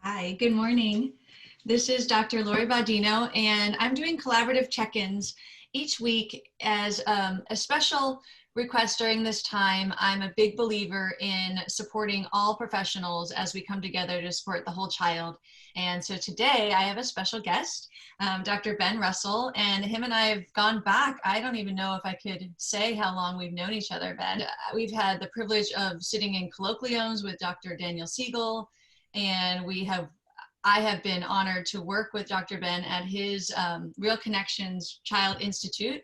Hi, good morning. This is Dr. Lori Baudino, and I'm doing collaborative check-ins each week as a special request during this time. I'm a big believer in supporting all professionals as we come together to support the whole child. And so today I have a special guest, Dr. Ben Russel, and him and I have gone back. I don't even know if I could say how long we've known each other, Ben. We've had the privilege of sitting in colloquiums with Dr. Daniel Siegel, and I have been honored to work with Dr. Ben at his Real Connections Child Institute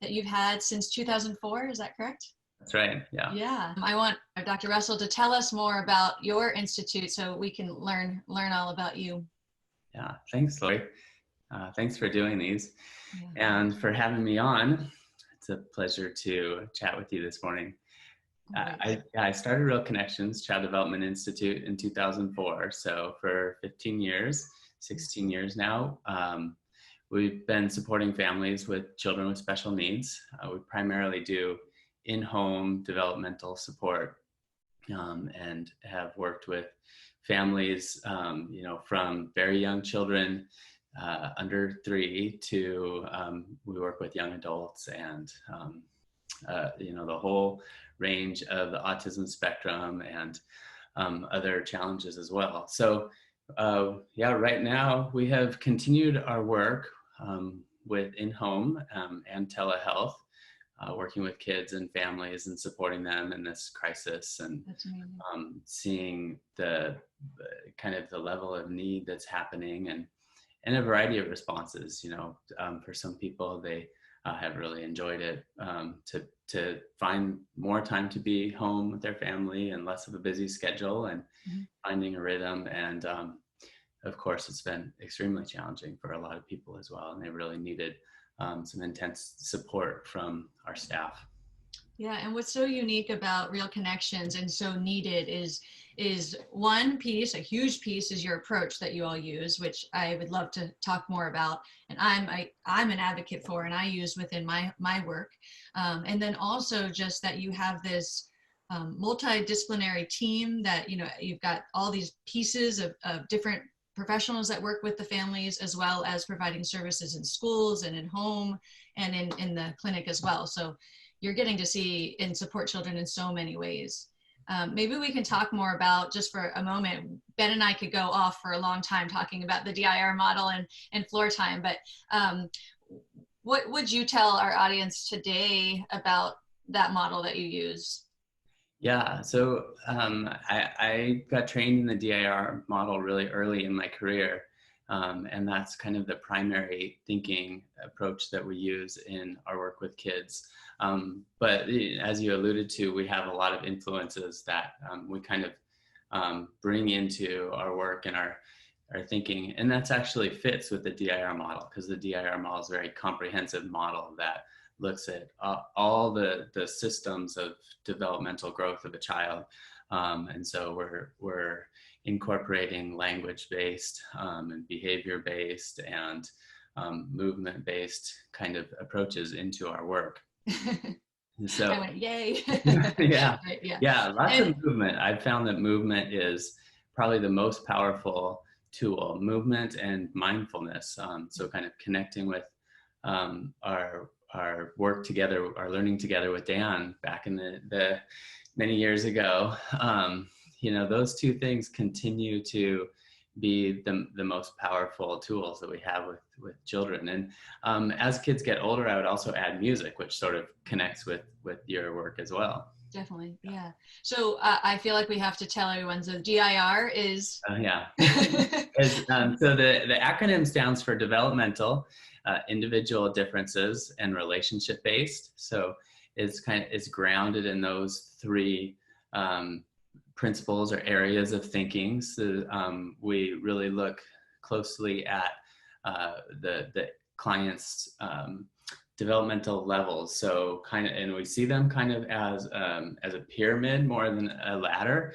that you've had since 2004. Is that correct? That's right. Yeah. Yeah. I want Dr. Russell to tell us more about your institute so we can learn all about you. Yeah. Thanks, Lori. Thanks for doing these and for having me on. It's a pleasure to chat with you this morning. I started Real Connections Child Development Institute in 2004. So for 15 years, 16 years now, we've been supporting families with children with special needs. We primarily do in-home developmental support and have worked with families, from very young children under 3 to we work with young adults and the whole range of the autism spectrum and other challenges as well. So right now we have continued our work with in-home and telehealth, working with kids and families and supporting them in this crisis, and seeing the kind of the level of need that's happening and a variety of responses. For some people, they have really enjoyed it to find more time to be home with their family and less of a busy schedule and finding a rhythm. And of course, it's been extremely challenging for a lot of people as well. And they really needed some intense support from our staff. Yeah, and what's so unique about Real Connections and so needed is one piece, a huge piece, is your approach that you all use, which I would love to talk more about, and I'm an advocate for, and I use within my work. And then also just that you have this multi-disciplinary team that, you've got all these pieces of different professionals that work with the families, as well as providing services in schools and in home and in the clinic as well. So you're getting to see and support children in so many ways. Maybe we can talk more about, just for a moment, Ben and I could go off for a long time talking about the DIR model and floor time, but what would you tell our audience today about that model that you use? Yeah, so I got trained in the DIR model really early in my career, and that's kind of the primary thinking approach that we use in our work with kids. But as you alluded to, we have a lot of influences that we kind of bring into our work and our thinking, and that's actually fits with the DIR model, because the DIR model is a very comprehensive model that looks at all the systems of developmental growth of a child. And so we're incorporating language-based and behavior-based and movement-based kind of approaches into our work. So I went, yay. Yeah, lots of movement. I've found that movement is probably the most powerful tool, movement and mindfulness. So kind of connecting with our work together, our learning together with Dan back in the many years ago. Those two things continue to be the most powerful tools that we have with children. And as kids get older, I would also add music, which sort of connects with your work as well. Definitely, yeah. So I feel like we have to tell everyone, so DIR is... So the acronym stands for Developmental, Individual Differences, and Relationship-Based. So it's grounded in those three principles or areas of thinking. So we really look closely at the client's developmental levels. So and we see them kind of as a pyramid more than a ladder.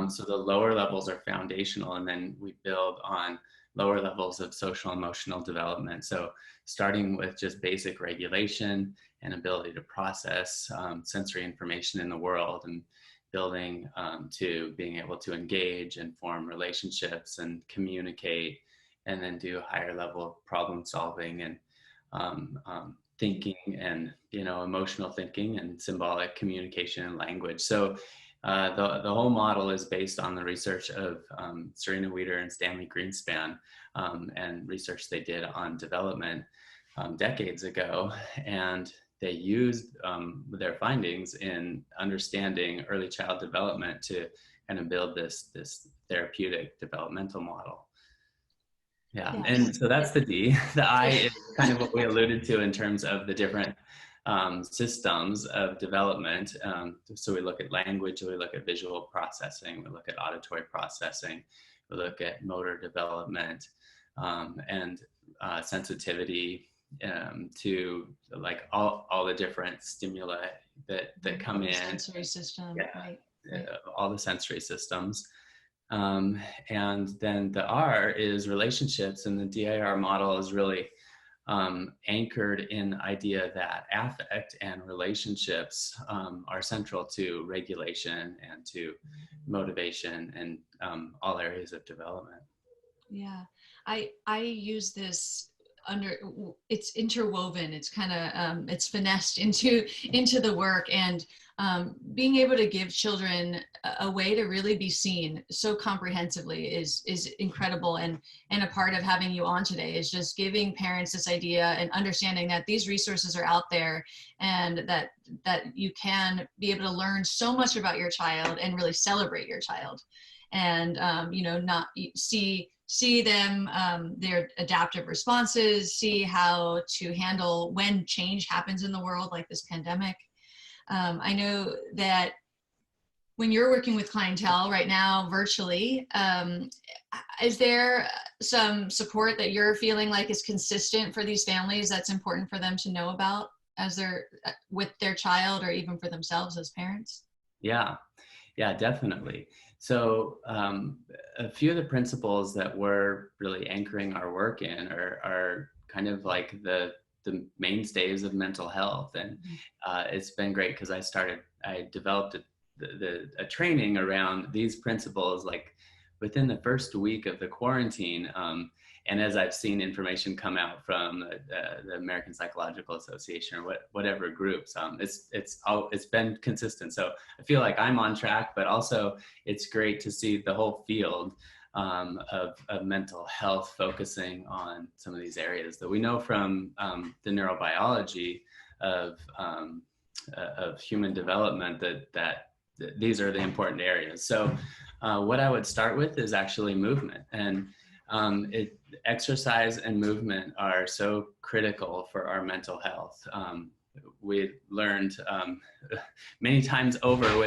So the lower levels are foundational, and then we build on lower levels of social emotional development. So starting with just basic regulation and ability to process sensory information in the world, and building to being able to engage and form relationships and communicate, and then do higher level problem solving and thinking and, emotional thinking and symbolic communication and language. So the whole model is based on the research of Serena Wieder and Stanley Greenspan, and research they did on development decades ago. And they used their findings in understanding early child development to kind of build this therapeutic developmental model. Yeah, yes. And so that's the D. The I is kind of what we alluded to in terms of the different systems of development. So we look at language, we look at visual processing, we look at auditory processing, we look at motor development, and sensitivity to like all the different stimuli that come in. Sensory system, yeah, right. All the sensory systems. And then the R is relationships, and the DIR model is really anchored in the idea that affect and relationships are central to regulation and to motivation and all areas of development. Yeah, I use this it's interwoven, it's kind of it's finessed into the work, and being able to give children a way to really be seen so comprehensively is incredible. And a part of having you on today is just giving parents this idea and understanding that these resources are out there, and that you can be able to learn so much about your child and really celebrate your child, and not see them, their adaptive responses, see how to handle when change happens in the world, like this pandemic. I know that when you're working with clientele right now virtually, is there some support that you're feeling like is consistent for these families that's important for them to know about as they're with their child, or even for themselves as parents? Yeah, definitely. So a few of the principles that we're really anchoring our work in are kind of like the mainstays of mental health. And it's been great because I developed a training around these principles like within the first week of the quarantine. And as I've seen information come out from the American Psychological Association or whatever groups, it's been consistent. So I feel like I'm on track, but also it's great to see the whole field of mental health focusing on some of these areas that we know from the neurobiology of human development that these are the important areas. So what I would start with is actually movement. And exercise and movement are so critical for our mental health. We learned many times over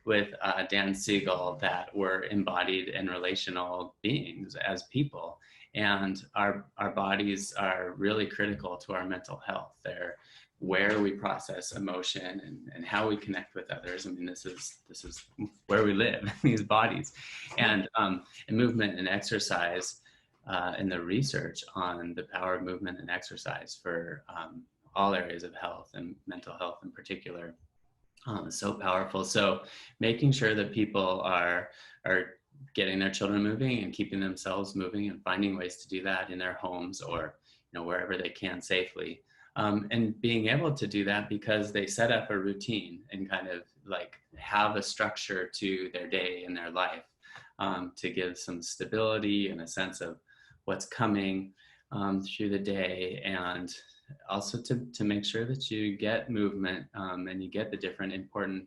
with Dan Siegel that we're embodied and relational beings as people, and our bodies are really critical to our mental health. They're where we process emotion and how we connect with others. I mean, this is where we live, these bodies, and movement and exercise. And the research on the power of movement and exercise for all areas of health and mental health in particular is so powerful. So making sure that people are getting their children moving and keeping themselves moving and finding ways to do that in their homes or wherever they can safely, and being able to do that because they set up a routine and kind of like have a structure to their day and their life, to give some stability and a sense of what's coming through the day, and also to make sure that you get movement and you get the different important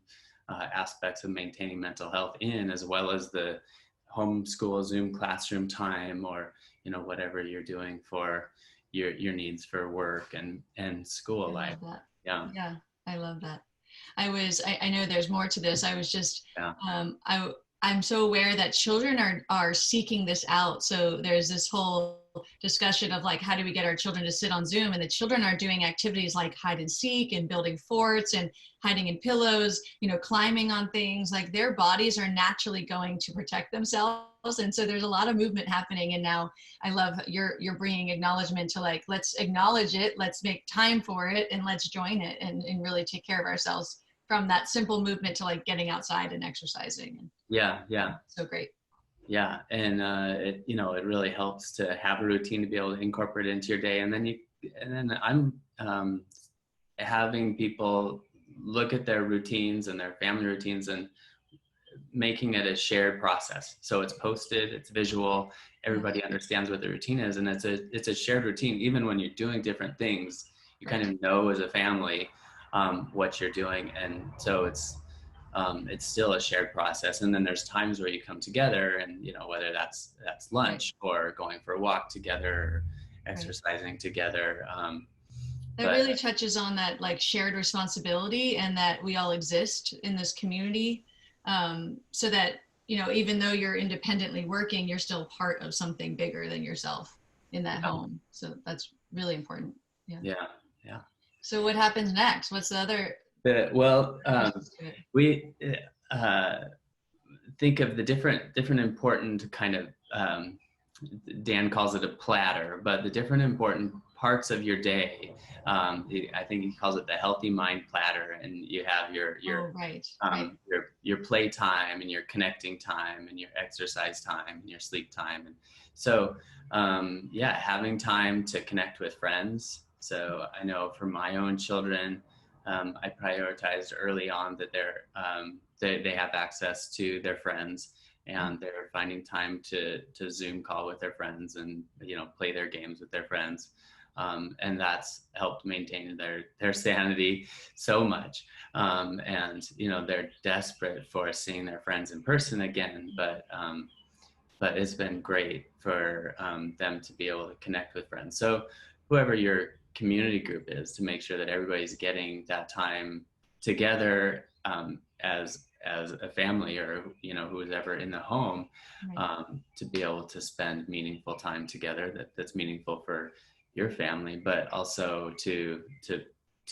aspects of maintaining mental health in, as well as the homeschool Zoom classroom time, or whatever you're doing for your needs for work and school life. Yeah, I love that. I know there's more to this. I was just I'm so aware that children are seeking this out. So there's this whole discussion of like, how do we get our children to sit on Zoom? And the children are doing activities like hide and seek and building forts and hiding in pillows, climbing on things. Like their bodies are naturally going to protect themselves. And so there's a lot of movement happening. And now I love you're bringing acknowledgement to like, let's acknowledge it, let's make time for it, and let's join it and really take care of ourselves from that simple movement to like getting outside and exercising. And Yeah. so great. Yeah. And, it, you know, it really helps to have a routine to be able to incorporate it into your day. And then I'm, having people look at their routines and their family routines and making it a shared process. So it's posted, it's visual, everybody understands what the routine is, and it's a shared routine. Even when you're doing different things, you kind of know as a family what you're doing, and so it's still a shared process. And then there's times where you come together, and you know, whether that's lunch or going for a walk together, or exercising together. That really touches on that like shared responsibility, and that we all exist in this community, so that, you know, even though you're independently working, you're still part of something bigger than yourself in that home. So that's really important. Yeah. So what happens next? What's the other? We think of the different important kind of, Dan calls it a platter, but the different important parts of your day. I think he calls it the healthy mind platter, and you have your your play time, and your connecting time, and your exercise time, and your sleep time. And so having time to connect with friends. So I know for my own children, I prioritized early on that they have access to their friends, and they're finding time to Zoom call with their friends, and, you know, play their games with their friends. And that's helped maintain their sanity so much. And, you know, they're desperate for seeing their friends in person again, but it's been great for them to be able to connect with friends. So whoever your community group is, to make sure that everybody's getting that time together as a family, or, you know, who's ever in the home, to be able to spend meaningful time together that's meaningful for your family, but also to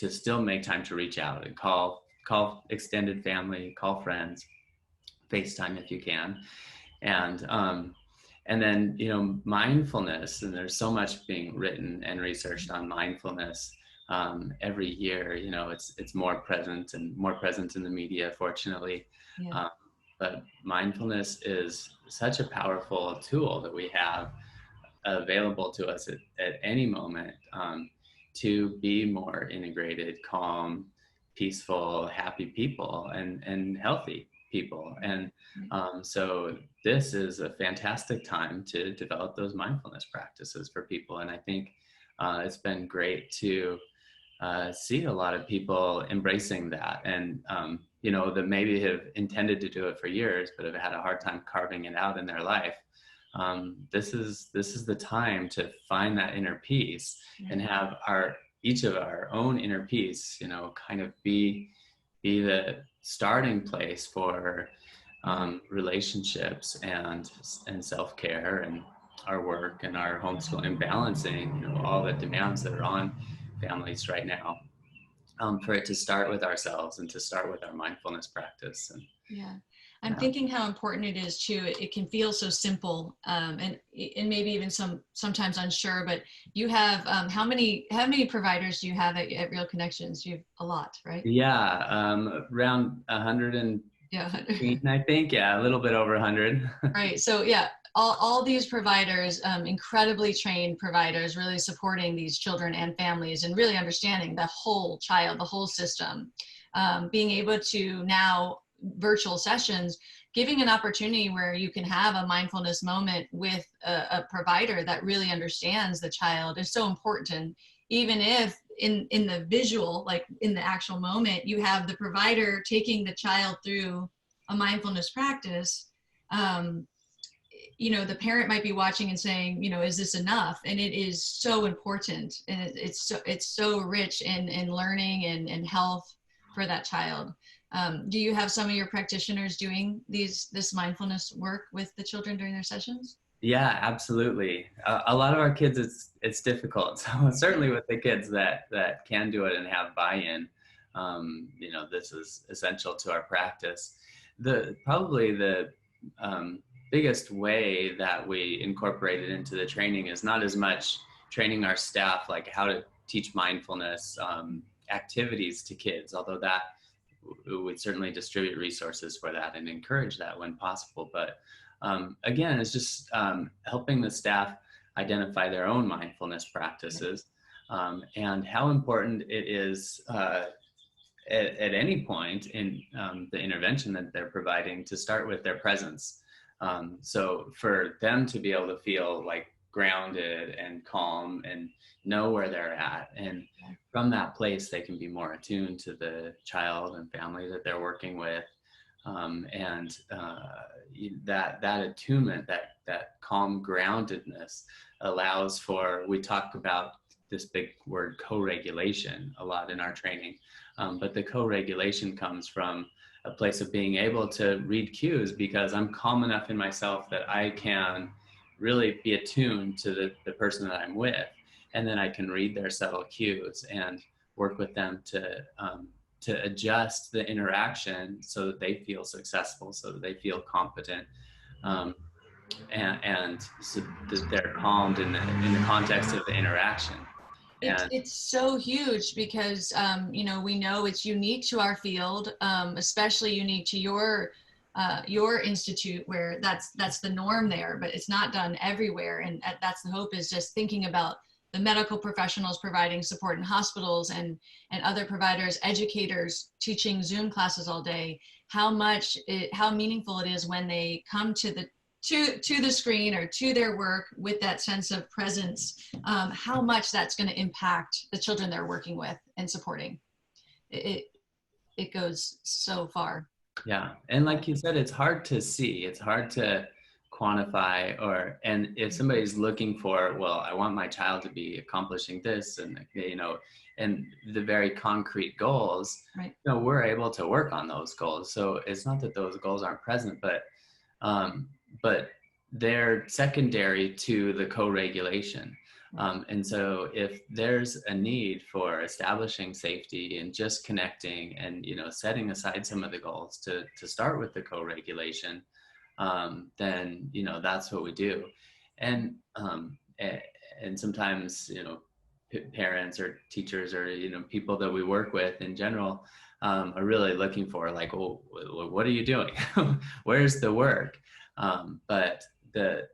still make time to reach out and call extended family, call friends, FaceTime if you can. And then, you know, mindfulness, and there's so much being written and researched on mindfulness every year. You know, it's more present in the media, fortunately. But mindfulness is such a powerful tool that we have available to us at any moment, to be more integrated, calm, peaceful, happy people, and healthy people. And so this is a fantastic time to develop those mindfulness practices for people. And I think it's been great to see a lot of people embracing that, and you know, that maybe have intended to do it for years but have had a hard time carving it out in their life. This is the time to find that inner peace, and have each of our own inner peace, you know, kind of be the starting place for relationships and self-care, and our work and our homeschooling, balancing, you know, all the demands that are on families right now, for it to start with ourselves and to start with our mindfulness practice. And I'm thinking how important it is too. It can feel so simple, and maybe even sometimes unsure. But you have how many providers do you have at Real Connections? You have a lot, right? Around 115, I think. A little bit over 100. Right. So all these providers, incredibly trained providers, really supporting these children and families, and really understanding the whole child, the whole system. Being able to now virtual sessions, giving an opportunity where you can have a mindfulness moment with a provider that really understands the child is so important. And even if in the visual, like in the actual moment, you have the provider taking the child through a mindfulness practice, you know, the parent might be watching and saying, you know, is this enough? And it is so important. And it's so rich in learning and health for that child. Do you have some of your practitioners doing this mindfulness work with the children during their sessions? Yeah, absolutely. A lot of our kids, it's difficult. So certainly with the kids that can do it and have buy-in, you know, this is essential to our practice. Probably the biggest way that we incorporate it into the training is not as much training our staff, like how to teach mindfulness activities to kids, although that would certainly distribute resources for that and encourage that when possible. But again, it's just helping the staff identify their own mindfulness practices, and how important it is at any point in the intervention that they're providing to start with their presence. So for them to be able to feel like grounded and calm and know where they're at, and from that place they can be more attuned to the child and family that they're working with, and that attunement, that calm groundedness allows for, we talk about this big word co-regulation a lot in our training, but the co-regulation comes from a place of being able to read cues, because I'm calm enough in myself that I can really be attuned to the person that I'm with, and then I can read their subtle cues and work with them to adjust the interaction so that they feel successful, so that they feel competent, and so that they're calmed in the context of the interaction. It's so huge because, you know, we know it's unique to our field, especially unique to your institute, where that's the norm there, but it's not done everywhere. And that's the hope, is just thinking about the medical professionals providing support in hospitals and other providers, educators teaching Zoom classes all day, how meaningful it is when they come to the screen or to their work with that sense of presence, how much that's going to impact the children they're working with and supporting. It goes so far. Yeah, and like you said, it's hard to see, it's hard to quantify, and if somebody's looking for, well, I want my child to be accomplishing this, and you know, and the very concrete goals, right, you know, we're able to work on those goals. So it's not that those goals aren't present, but they're secondary to the co-regulation. And so if there's a need for establishing safety and just connecting and, you know, setting aside some of the goals to start with the co-regulation, then, you know, that's what we do. And sometimes, you know, parents or teachers or, you know, people that we work with in general are really looking for, like, oh, what are you doing? Where's the work? But the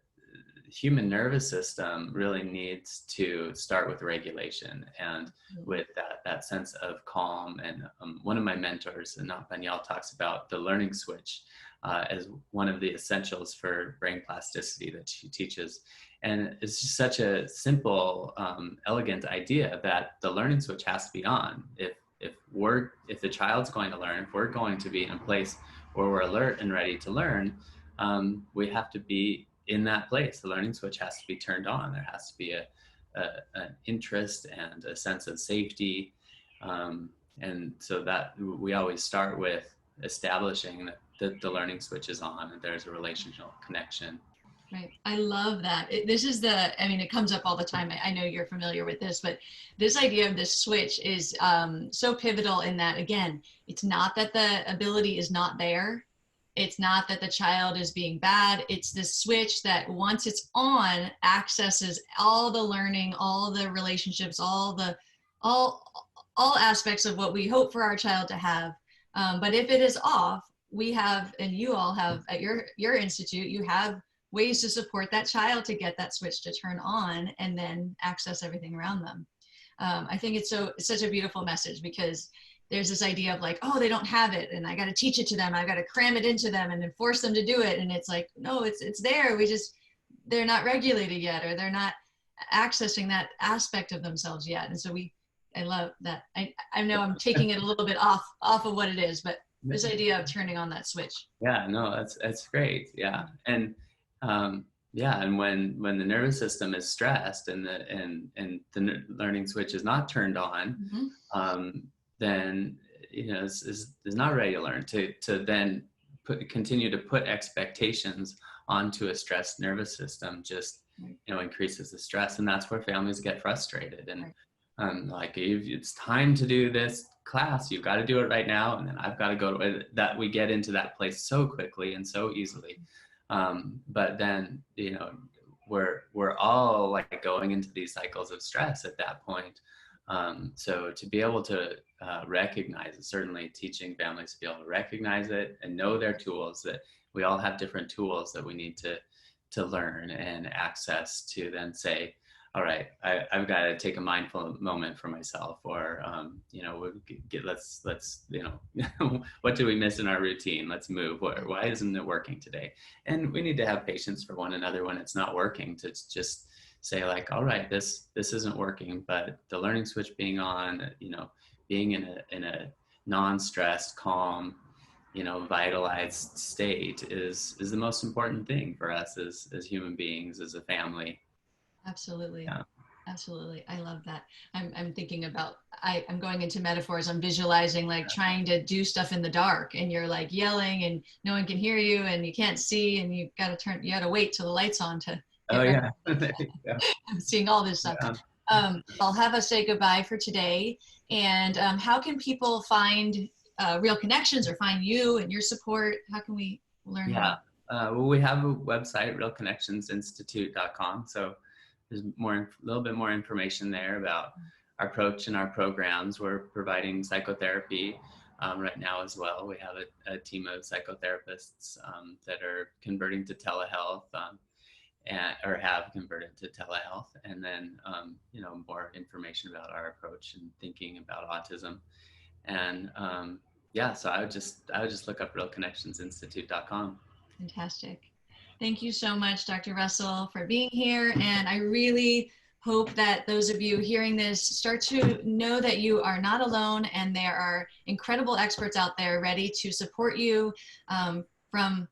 human nervous system really needs to start with regulation and with that sense of calm. And one of my mentors, Danielle, talks about the learning switch as one of the essentials for brain plasticity that she teaches. And it's just such a simple, elegant idea that the learning switch has to be on. If the child's going to learn, if we're going to be in a place where we're alert and ready to learn, we have to be in that place. The learning switch has to be turned on. There has to be an interest and a sense of safety. And so that we always start with establishing that the learning switch is on and there's a relational connection. Right. I love that. It comes up all the time. I know you're familiar with this, but this idea of this switch is so pivotal in that, again, it's not that the ability is not there. It's not that the child is being bad. It's this switch that once it's on, accesses all the learning, all the relationships, all aspects of what we hope for our child to have. But if it is off, we have, and you all have at your institute, you have ways to support that child to get that switch to turn on and then access everything around them. I think it's such a beautiful message, because there's this idea of like, oh, they don't have it and I got to teach it to them. I got to cram it into them and then force them to do it. And it's like, no, it's there. They're not regulated yet, or they're not accessing that aspect of themselves yet. And so I love that. I know I'm taking it a little bit off of what it is, but this idea of turning on that switch. Yeah, no, that's great. Yeah. And, and when the nervous system is stressed and the learning switch is not turned on, then, you know, is not ready to learn, to then continue to put expectations onto a stressed nervous system just, you know, increases the stress. And that's where families get frustrated. And like, if it's time to do this class, you've got to do it right now. And then I've got to go to that. We get into that place so quickly and so easily. But then, you know, we're all like going into these cycles of stress at that point. So to be able to recognize it, certainly teaching families to be able to recognize it and know their tools, that we all have different tools that we need to learn and access to then say, all right, I've got to take a mindful moment for myself, or, let's, what did we miss in our routine? Let's move. Why isn't it working today? And we need to have patience for one another when it's not working, to just say like, all right, this isn't working, but the learning switch being on, being in a non-stressed, calm, vitalized state is the most important thing for us as human beings, as a family. Absolutely. Yeah. Absolutely. I love that. I'm thinking about, I'm going into metaphors. I'm visualizing like trying to do stuff in the dark, and you're like yelling and no one can hear you and you can't see, and you got to wait till the light's on to Oh yeah. I'm seeing all this stuff. Yeah. I'll have us say goodbye for today. And how can people find Real Connections, or find you and your support? How can we learn more? Well, we have a website, realconnectionsinstitute.com. So there's a little bit more information there about our approach and our programs. We're providing psychotherapy right now as well. We have a team of psychotherapists that are converting to telehealth, or have converted to telehealth, and then more information about our approach and thinking about autism. And so I would just look up realconnectionsinstitute.com. Fantastic. Thank you so much, Dr. Russel, for being here. And I really hope that those of you hearing this start to know that you are not alone, and there are incredible experts out there ready to support you from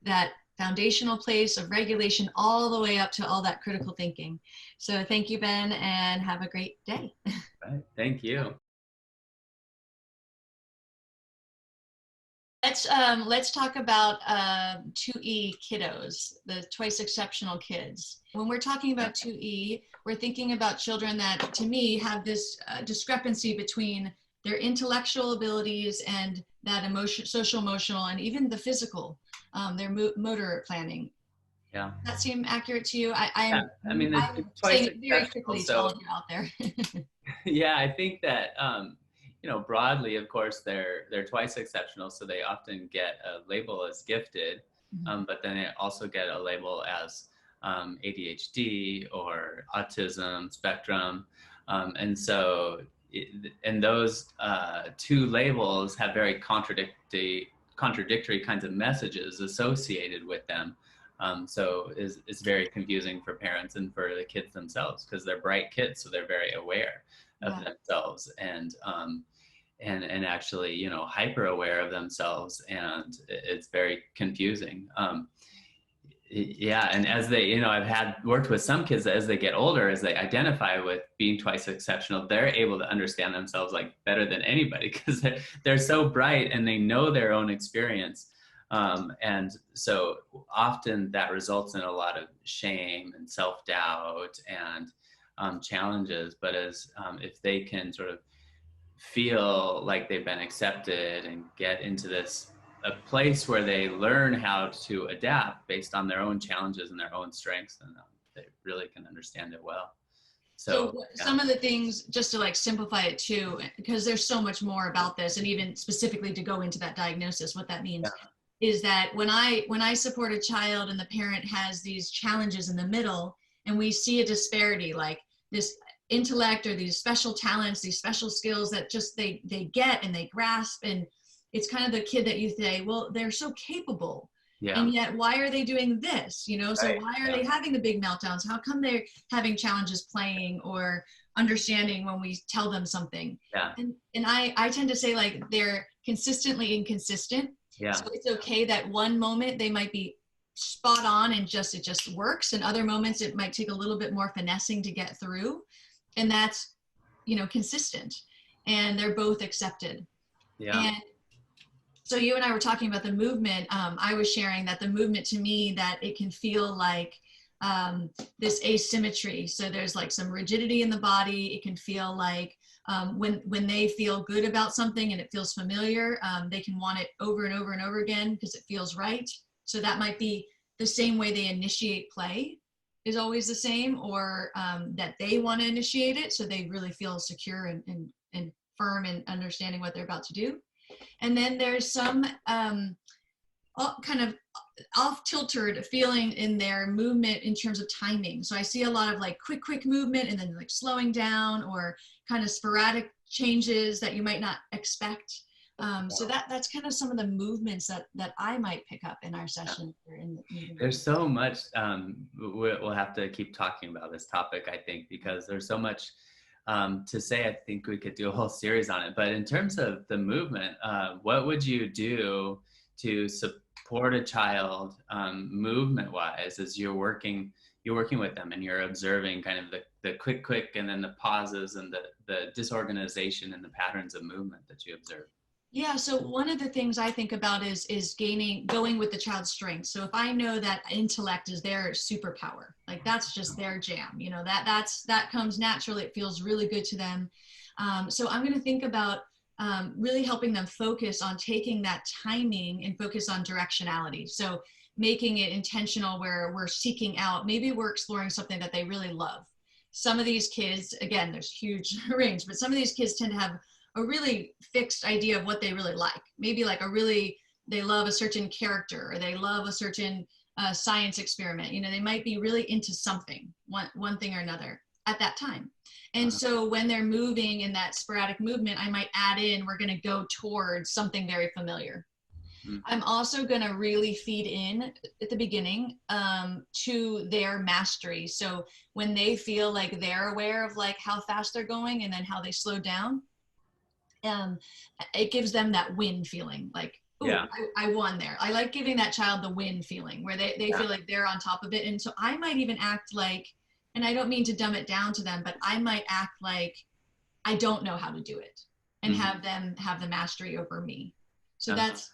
that foundational place of regulation all the way up to all that critical thinking. So thank you, Ben, and have a great day. Right. Thank you. Let's talk about 2E kiddos, the twice exceptional kids. When we're talking about 2E, we're thinking about children that, to me, have this discrepancy between their intellectual abilities and that social, emotional, and even the physical, their motor planning. Yeah. Does that seem accurate to you? I'm saying it very quickly to all of you out there. Yeah, I think that broadly, of course, they're twice exceptional, so they often get a label as gifted, but then they also get a label as ADHD or autism spectrum, and so those two labels have very contradictory kinds of messages associated with them. So it's very confusing for parents and for the kids themselves, because they're bright kids, so they're very aware of themselves, and actually, hyper aware of themselves, and it's very confusing. And as they, I've worked with some kids that as they get older, as they identify with being twice exceptional, they're able to understand themselves like better than anybody, because they're so bright and they know their own experience. And so often that results in a lot of shame and self-doubt and challenges. But if they can sort of feel like they've been accepted and get into a place where they learn how to adapt based on their own challenges and their own strengths, and they really can understand it well. So some of the things, just to like simplify it too, because there's so much more about this, and even specifically to go into that diagnosis, what that means is that when I support a child and the parent has these challenges in the middle, and we see a disparity, like this intellect or these special talents, these special skills that just they get and they grasp, and it's kind of the kid that you say, well, they're so capable, and yet why are they doing this? So why are they having the big meltdowns? How come they're having challenges playing or understanding when we tell them something? And I tend to say, like, they're consistently inconsistent. So it's okay that one moment they might be spot on and it just works, and other moments it might take a little bit more finessing to get through, and that's consistent, and they're both accepted. And so you and I were talking about the movement. I was sharing that the movement, to me, that it can feel like this asymmetry. So there's like some rigidity in the body. It can feel like when they feel good about something and it feels familiar, they can want it over and over and over again because it feels right. So that might be the same way they initiate play. is always the same, or that they want to initiate it so they really feel secure and firm in understanding what they're about to do. And then there's some kind of off-tilted feeling in their movement in terms of timing. So I see a lot of like quick movement and then like slowing down, or kind of sporadic changes that you might not expect. So that's kind of some of the movements that I might pick up in our session. Or in the meeting. There's so much, we'll have to keep talking about this topic, I think, because there's so much to say. I think we could do a whole series on it. But in terms of the movement, what would you do to support a child movement-wise as you're working with them and you're observing kind of the quick and then the pauses and the disorganization and the patterns of movement that you observe? Yeah, so one of the things I think about is going with the child's strengths. So if I know that intellect is their superpower, like that's just their jam, you know, that comes naturally. It feels really good to them. So I'm going to think about really helping them focus on taking that timing and focus on directionality. So making it intentional, where we're seeking out, maybe we're exploring something that they really love. Some of these kids, again, there's huge range, but some of these kids tend to have a really fixed idea of what they really like. Maybe like they love a certain character, or they love a certain science experiment. You know, they might be really into something, one thing or another at that time. And so when they're moving in that sporadic movement, I might add in, we're going to go towards something very familiar. I'm also going to really feed in at the beginning to their mastery. So when they feel like they're aware of like how fast they're going and then how they slow down, it gives them that win feeling, like, ooh, yeah. I won there. I like giving that child the win feeling, where they feel like they're on top of it. And so I might even act like, and I don't mean to dumb it down to them, but I might act like I don't know how to do it, and have them have the mastery over me. So that's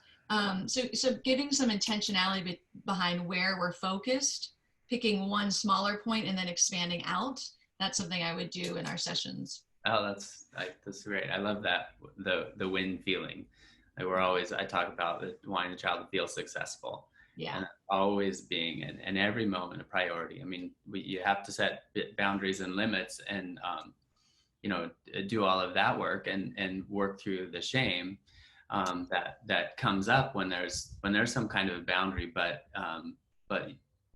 so giving some intentionality behind where we're focused, picking one smaller point and then expanding out. That's something I would do in our sessions. Oh, that's great. I love that, the win feeling. Like I talk about wanting the child to feel successful. Yeah. And always being in every moment a priority. I mean, you have to set boundaries and limits, and you know, do all of that work and work through the shame that comes up when there's some kind of a boundary. But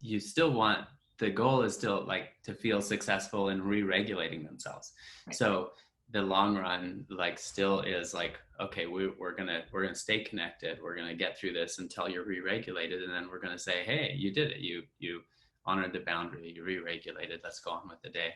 you still want, the goal is still like to feel successful in re-regulating themselves. Right. So the long run, like, still is like, okay, we're gonna stay connected. We're gonna get through this until you're re-regulated, and then we're gonna say, hey, you did it. You honored the boundary. You re-regulated. Let's go on with the day.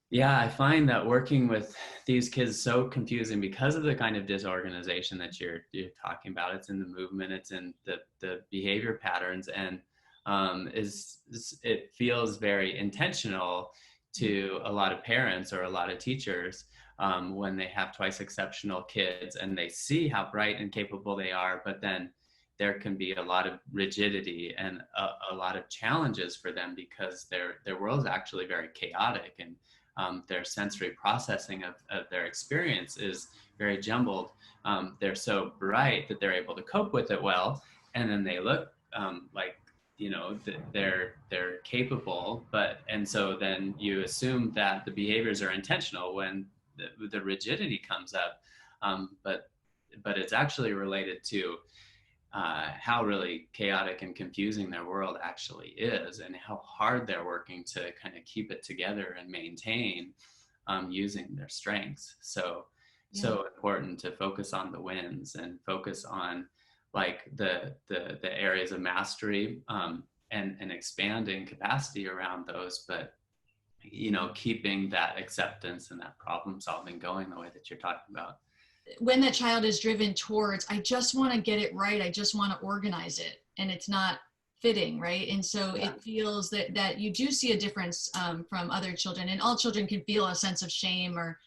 Yeah, I find that working with these kids is so confusing because of the kind of disorganization that you're talking about. It's in the movement. It's in the behavior patterns, and it feels very intentional to a lot of parents or a lot of teachers when they have twice exceptional kids and they see how bright and capable they are, but then there can be a lot of rigidity and a lot of challenges for them because their world is actually very chaotic, and their sensory processing of their experience is very jumbled. They're so bright that they're able to cope with it well, and then they look like, you know, they're capable, and so then you assume that the behaviors are intentional when the rigidity comes up, but it's actually related to how really chaotic and confusing their world actually is, and how hard they're working to kind of keep it together and maintain using their strengths. So important to focus on the wins and focus on like the areas of mastery and expanding capacity around those, but you know, keeping that acceptance and that problem solving going the way that you're talking about. When that child is driven towards, I just want to get it right, I just want to organize it, and it's not fitting, right? And so it feels that you do see a difference from other children, and all children can feel a sense of shame or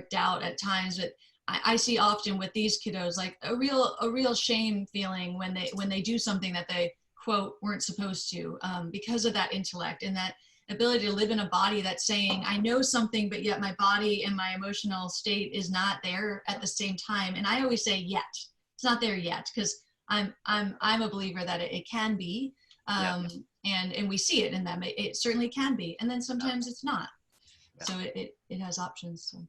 doubt at times, but I see often with these kiddos like a real shame feeling when they do something that they, quote, weren't supposed to, because of that intellect and that ability to live in a body that's saying, I know something, but yet my body and my emotional state is not there at the same time. And I always say yet. It's not there yet, because I'm a believer that it can be. and we see it in them. It certainly can be, and then sometimes it's not. So it has options. So.